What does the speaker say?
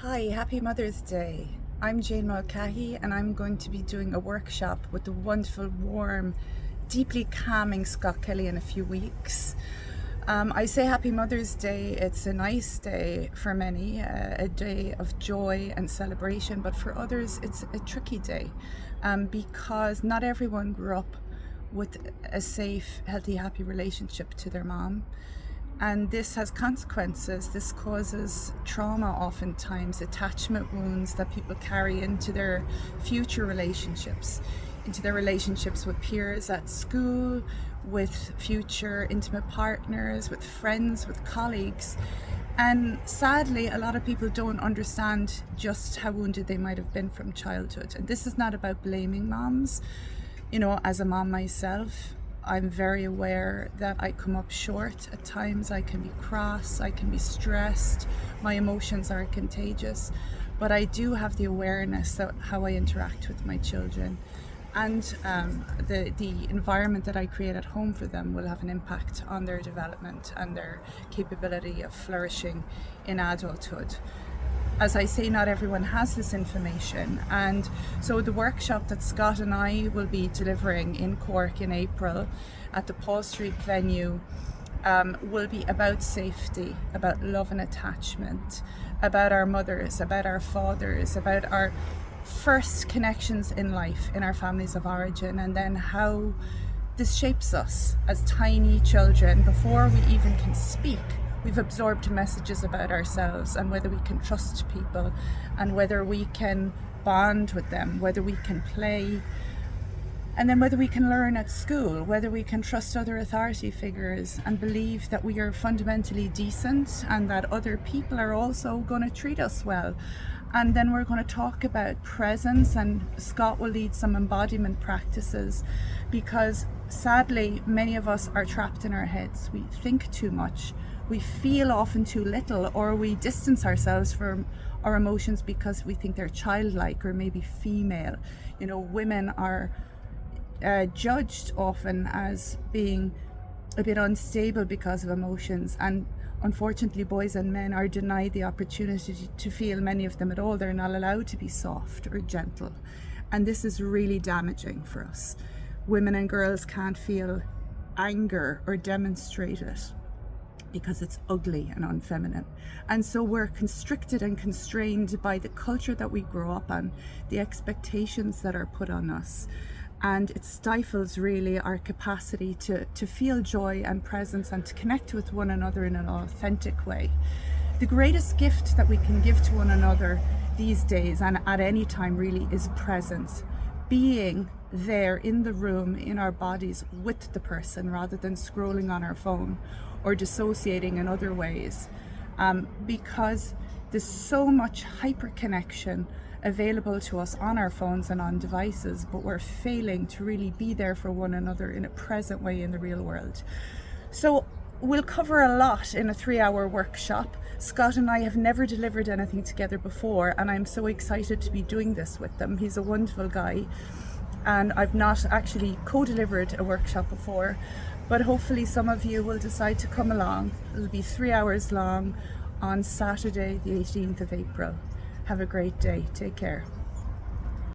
Hi, happy Mother's Day. I'm Jane Mulcahy and I'm going to be doing a workshop with the wonderful, warm, deeply calming Scott Kelly in a few weeks. I say happy Mother's Day. It's a nice day for many, a day of joy and celebration, but for others it's a tricky day because not everyone grew up with a safe, healthy, happy relationship to their mom. And this has consequences. This causes trauma, oftentimes, attachment wounds that people carry into their future relationships, into their relationships with peers at school, with future intimate partners, with friends, with colleagues. And sadly, a lot of people don't understand just how wounded they might have been from childhood. And this is not about blaming moms. You know, as a mom myself, I'm very aware that I come up short. At times I can be cross, I can be stressed, my emotions are contagious, but I do have the awareness that how I interact with my children and the environment that I create at home for them will have an impact on their development and their capability of flourishing in adulthood. As I say, not everyone has this information, and so the workshop that Scott and I will be delivering in Cork in April at the Paul Street venue will be about safety, about love and attachment, about our mothers, about our fathers, about our first connections in life in our families of origin, and then how this shapes us as tiny children before we even can speak. We've absorbed messages about ourselves and whether we can trust people and whether we can bond with them, whether we can play, and then whether we can learn at school, whether we can trust other authority figures and believe that we are fundamentally decent and that other people are also going to treat us well. And then we're going to talk about presence, and Scott will lead some embodiment practices because sadly many of us are trapped in our heads. We think too much, we feel often too little, or we distance ourselves from our emotions because we think they're childlike or maybe female. You know, women are judged often as being a bit unstable because of emotions, and unfortunately boys and men are denied the opportunity to feel many of them at all. They're not allowed to be soft or gentle, and this is really damaging for us. Women and girls can't feel anger or demonstrate it because it's ugly and unfeminine. And so we're constricted and constrained by the culture that we grow up on, the expectations that are put on us. And it stifles really our capacity to feel joy and presence and to connect with one another in an authentic way. The greatest gift that we can give to one another these days, and at any time really, is presence. Being there in the room, in our bodies, with the person, rather than scrolling on our phone or dissociating in other ways, because there's so much hyper connection available to us on our phones and on devices, but we're failing to really be there for one another in a present way in the real world. So we'll cover a lot in a 3-hour workshop. Scott and I have never delivered anything together before, and I'm so excited to be doing this with them. He's a wonderful guy, and I've not actually co-delivered a workshop before, but hopefully some of you will decide to come along. It'll be 3 hours long on Saturday, the 18th of April. Have a great day. Take care.